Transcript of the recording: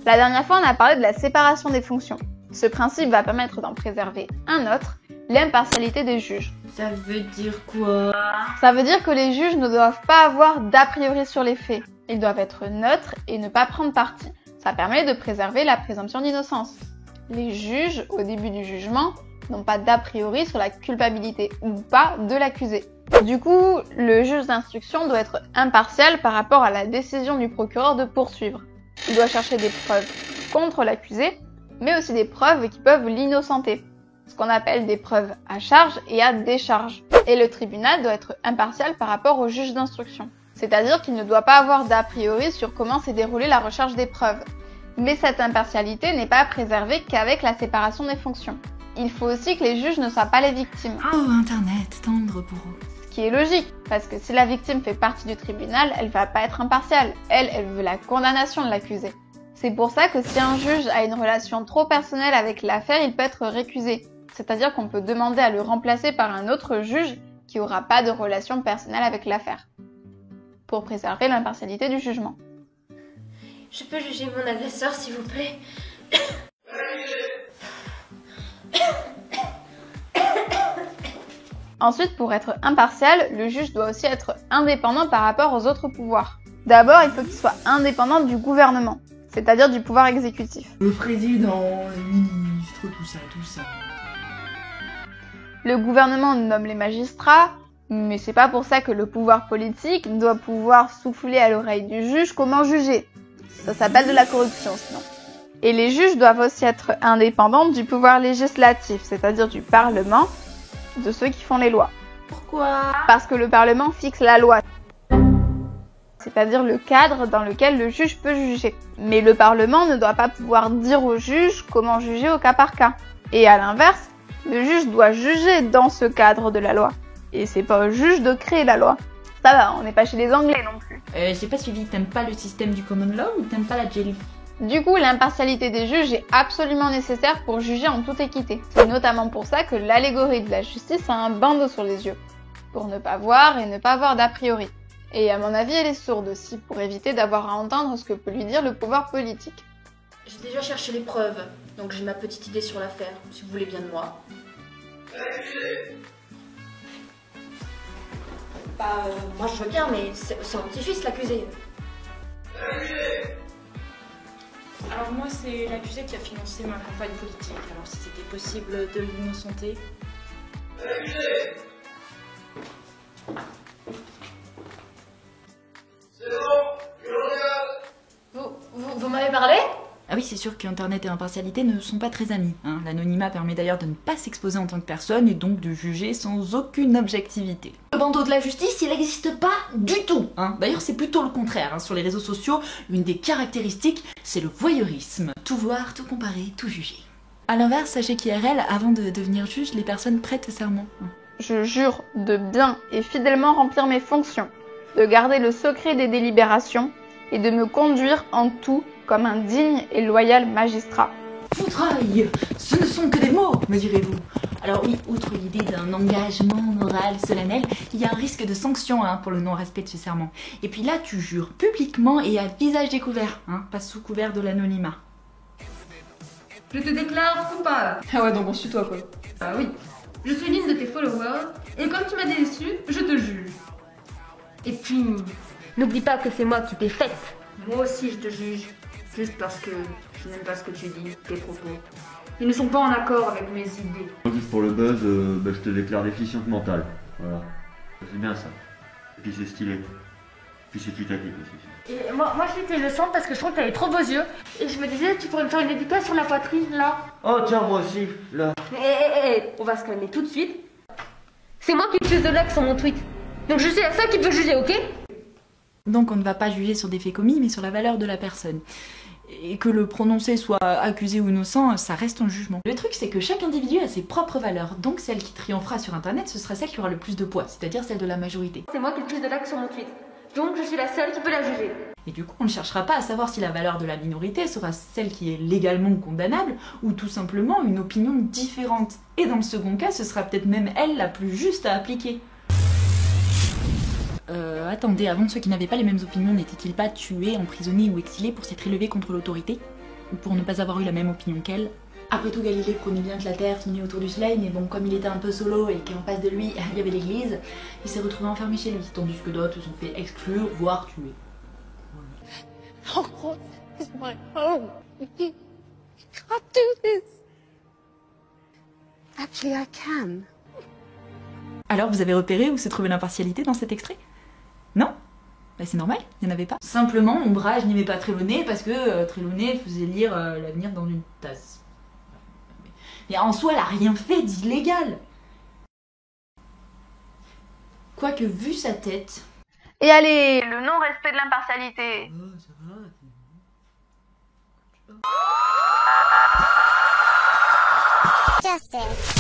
La dernière fois, on a parlé de la séparation des fonctions. Ce principe va permettre d'en préserver un autre, l'impartialité des juges. Ça veut dire quoi? Ça veut dire que les juges ne doivent pas avoir d'a priori sur les faits. Ils doivent être neutres et ne pas prendre parti. Ça permet de préserver la présomption d'innocence. Les juges, au début du jugement, n'ont pas d'a priori sur la culpabilité ou pas de l'accusé. Du coup, le juge d'instruction doit être impartial par rapport à la décision du procureur de poursuivre. Il doit chercher des preuves contre l'accusé, mais aussi des preuves qui peuvent l'innocenter, ce qu'on appelle des preuves à charge et à décharge. Et le tribunal doit être impartial par rapport au juge d'instruction. C'est-à-dire qu'il ne doit pas avoir d'a priori sur comment s'est déroulée la recherche des preuves. Mais cette impartialité n'est pas préservée qu'avec la séparation des fonctions. Il faut aussi que les juges ne soient pas les victimes. Oh, Internet, tendre bourreau. Ce qui est logique, parce que si la victime fait partie du tribunal, elle va pas être impartiale. Elle veut la condamnation de l'accusé. C'est pour ça que si un juge a une relation trop personnelle avec l'affaire, il peut être récusé. C'est-à-dire qu'on peut demander à le remplacer par un autre juge qui aura pas de relation personnelle avec l'affaire, pour préserver l'impartialité du jugement. Je peux juger mon agresseur, s'il vous plaît? Ensuite, pour être impartial, le juge doit aussi être indépendant par rapport aux autres pouvoirs. D'abord, il faut qu'il soit indépendant du gouvernement, c'est-à-dire du pouvoir exécutif. Le président, le ministre, tout ça. Le gouvernement nomme les magistrats, mais c'est pas pour ça que le pouvoir politique doit pouvoir souffler à l'oreille du juge comment juger. Ça s'appelle de la corruption sinon. Et les juges doivent aussi être indépendants du pouvoir législatif, c'est-à-dire du Parlement, de ceux qui font les lois. Pourquoi? Parce que le Parlement fixe la loi, c'est-à-dire le cadre dans lequel le juge peut juger. Mais le Parlement ne doit pas pouvoir dire au juge comment juger au cas par cas. Et à l'inverse, le juge doit juger dans ce cadre de la loi. Et c'est pas au juge de créer la loi. Ça va, on n'est pas chez les Anglais non plus. J'ai pas suivi, t'aimes pas le système du common law ou t'aimes pas la jelly? Du coup, l'impartialité des juges est absolument nécessaire pour juger en toute équité. C'est notamment pour ça que l'allégorie de la justice a un bandeau sur les yeux, pour ne pas voir et ne pas avoir d'a priori. Et à mon avis, elle est sourde aussi, pour éviter d'avoir à entendre ce que peut lui dire le pouvoir politique. J'ai déjà cherché les preuves, donc j'ai ma petite idée sur l'affaire, si vous voulez bien de moi. Moi je veux bien, mais c'est mon petit-fils l'accusé. Alors moi c'est l'accusé qui a financé ma campagne politique, alors si c'était possible de l'innocenter. Vous m'avez parlé? Ah oui, c'est sûr qu'Internet et l'impartialité ne sont pas très amis. Hein. L'anonymat permet d'ailleurs de ne pas s'exposer en tant que personne et donc de juger sans aucune objectivité. Le bandeau de la justice, il n'existe pas du tout. Hein. D'ailleurs, c'est plutôt le contraire. Hein. Sur les réseaux sociaux, une des caractéristiques, c'est le voyeurisme. Tout voir, tout comparer, tout juger. A l'inverse, sachez qu'IRL, avant de devenir juge, les personnes prêtent serment. Hein. Je jure de bien et fidèlement remplir mes fonctions, de garder le secret des délibérations et de me conduire en tout comme un digne et loyal magistrat. Foutraille, ce ne sont que des mots, me direz-vous. Alors oui, outre l'idée d'un engagement moral solennel, il y a un risque de sanction pour le non-respect de ce serment. Et puis là, tu jures publiquement et à visage découvert, pas sous couvert de l'anonymat. Je te déclare coupable. Ah ouais, donc on suit toi quoi. Ah oui. Je suis l'une de tes followers, et comme tu m'as déçu, je te juge. Et puis, n'oublie pas que c'est moi qui t'ai faite. Moi aussi je te juge, juste parce que je n'aime pas ce que tu dis, tes propos. Ils ne sont pas en accord avec mes idées. Juste pour le buzz, je te déclare déficiente mentale. Voilà. C'est bien ça. Et puis c'est stylé. Puis c'est équitatif aussi. Et moi je le sens parce que je trouve que t'avais trop beaux yeux. Et je me disais, tu pourrais me faire une dédicace sur la poitrine, là. Oh tiens, moi aussi, là. On va se calmer tout de suite. C'est moi qui utilise de l'axe sur mon tweet. Donc je suis la seule qui peut juger, ok? Donc on ne va pas juger sur des faits commis, mais sur la valeur de la personne. Et que le prononcé soit accusé ou innocent, ça reste un jugement. Le truc, c'est que chaque individu a ses propres valeurs, donc celle qui triomphera sur Internet, ce sera celle qui aura le plus de poids, c'est-à-dire celle de la majorité. C'est moi qui utilise de l'axe sur mon tweet. Donc je suis la seule qui peut la juger. Et du coup, on ne cherchera pas à savoir si la valeur de la minorité sera celle qui est légalement condamnable, ou tout simplement une opinion différente. Et dans le second cas, ce sera peut-être même elle la plus juste à appliquer. Attendez, avant ceux qui n'avaient pas les mêmes opinions, n'étaient-ils pas tués, emprisonnés ou exilés pour s'être élevés contre l'autorité? pour ne pas avoir eu la même opinion qu'elle. Après tout, Galilée prenait bien que la Terre tournait autour du Soleil, mais bon, comme il était un peu solo et qu'en face de lui, il y avait l'église, il s'est retrouvé enfermé chez lui, tandis que d'autres se sont fait exclure, voire tuer. Hogwarts is my home. You can't do this. Actually, I can. Alors, vous avez repéré où se trouvait l'impartialité dans cet extrait? Non? Bah c'est normal, il n'y en avait pas. Simplement, Ombrage n'aimait pas Trelawney parce que Trelawney faisait lire l'avenir dans une tasse. Mais en soi, elle a rien fait d'illégal. Quoique, vu sa tête... Et allez, le non-respect de l'impartialité. Justice.